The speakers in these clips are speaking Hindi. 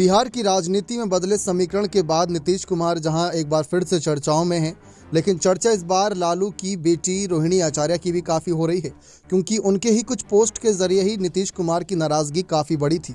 बिहार की राजनीति में बदले समीकरण के बाद नीतीश कुमार जहां एक बार फिर से चर्चाओं में हैं, लेकिन चर्चा इस बार लालू की बेटी रोहिणी आचार्य की भी काफ़ी हो रही है, क्योंकि उनके ही कुछ पोस्ट के जरिए ही नीतीश कुमार की नाराज़गी काफ़ी बड़ी थी।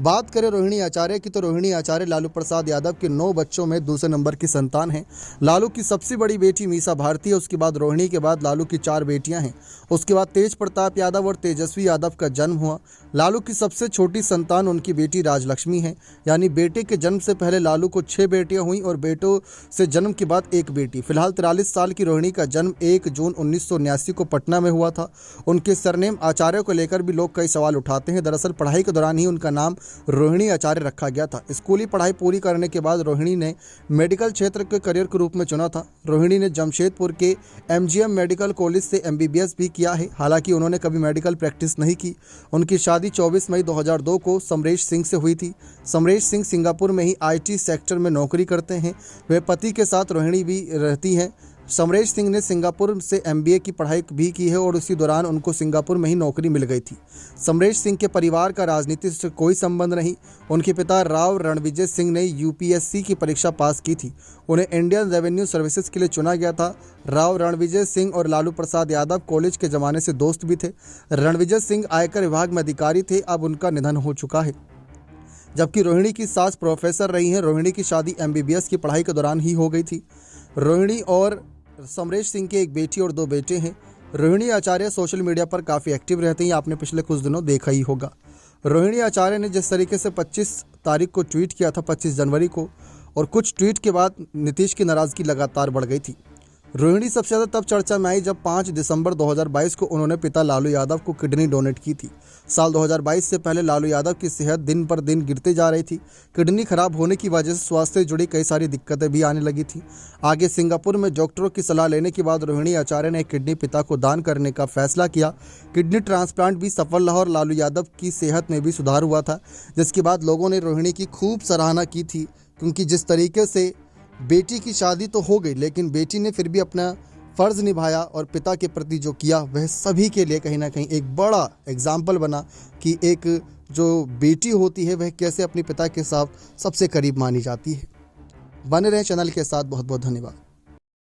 बात करें रोहिणी आचार्य की, तो रोहिणी आचार्य लालू प्रसाद यादव के 9 बच्चों में दूसरे नंबर की संतान हैं। लालू की सबसे बड़ी बेटी मीसा भारती है, उसके बाद रोहिणी के बाद लालू की 4 बेटियां हैं। उसके बाद तेज प्रताप यादव और तेजस्वी यादव का जन्म हुआ। लालू की सबसे छोटी संतान उनकी बेटी राजलक्ष्मी है, यानी बेटे के जन्म से पहले लालू को 6 बेटियां हुई और बेटों से जन्म के बाद 1 बेटी। फिलहाल 43 साल की रोहिणी का जन्म 1 जून 1979 को पटना में हुआ था। उनके सरनेम आचार्य को लेकर भी लोग कई सवाल उठाते हैं। दरअसल पढ़ाई के दौरान ही उनका नाम रोहिणी आचार्य रखा गया था। स्कूली पढ़ाई पूरी करने के बाद रोहिणी ने मेडिकल क्षेत्र के करियर के रूप में चुना था। रोहिणी ने जमशेदपुर के MGM मेडिकल कॉलेज से MBBS भी किया है। हालांकि उन्होंने कभी मेडिकल प्रैक्टिस नहीं की। उनकी शादी 24 मई 2002 को समरेश सिंह से हुई थी। समरेश सिंह सिंगापुर में ही IT सेक्टर में नौकरी करते हैं। वे पति के साथ रोहिणी भी रहती हैं। समरेश सिंह ने सिंगापुर से MBA की पढ़ाई भी की है और उसी दौरान उनको सिंगापुर में ही नौकरी मिल गई थी। समरेश सिंह के परिवार का राजनीति से कोई संबंध नहीं। उनके पिता राव रणविजय सिंह ने UPSC की परीक्षा पास की थी। उन्हें इंडियन रेवेन्यू सर्विसेज के लिए चुना गया था। राव रणविजय सिंह और लालू प्रसाद यादव कॉलेज के ज़माने से दोस्त भी थे। रणविजय सिंह आयकर विभाग में अधिकारी थे। अब उनका निधन हो चुका है। जबकि रोहिणी की सास प्रोफेसर रही हैं। रोहिणी की शादी MBBS की पढ़ाई के दौरान ही हो गई थी। रोहिणी और समरेश सिंह के 1 बेटी और 2 बेटे हैं। रोहिणी आचार्य सोशल मीडिया पर काफ़ी एक्टिव रहते हैं, आपने पिछले कुछ दिनों देखा ही होगा। रोहिणी आचार्य ने जिस तरीके से 25 तारीख को ट्वीट किया था, 25 जनवरी को, और कुछ ट्वीट के बाद नीतीश की नाराज़गी लगातार बढ़ गई थी। रोहिणी सबसे ज़्यादा तब चर्चा में आई जब 5 दिसंबर 2022 को उन्होंने पिता लालू यादव को किडनी डोनेट की थी। साल 2022 से पहले लालू यादव की सेहत दिन पर दिन गिरती जा रही थी। किडनी खराब होने की वजह से स्वास्थ्य से जुड़ी कई सारी दिक्कतें भी आने लगी थी। आगे सिंगापुर में डॉक्टरों की सलाह लेने के बाद रोहिणी आचार्य ने किडनी पिता को दान करने का फैसला किया। किडनी ट्रांसप्लांट भी सफल रहा और लालू यादव की सेहत में भी सुधार हुआ था, जिसके बाद लोगों ने रोहिणी की खूब सराहना की थी, क्योंकि जिस तरीके से बेटी की शादी तो हो गई, लेकिन बेटी ने फिर भी अपना फ़र्ज़ निभाया और पिता के प्रति जो किया वह सभी के लिए कहीं ना कहीं एक बड़ा एग्जाम्पल बना कि एक जो बेटी होती है वह कैसे अपने पिता के साथ सबसे करीब मानी जाती है। बने रहें चैनल के साथ। बहुत बहुत धन्यवाद।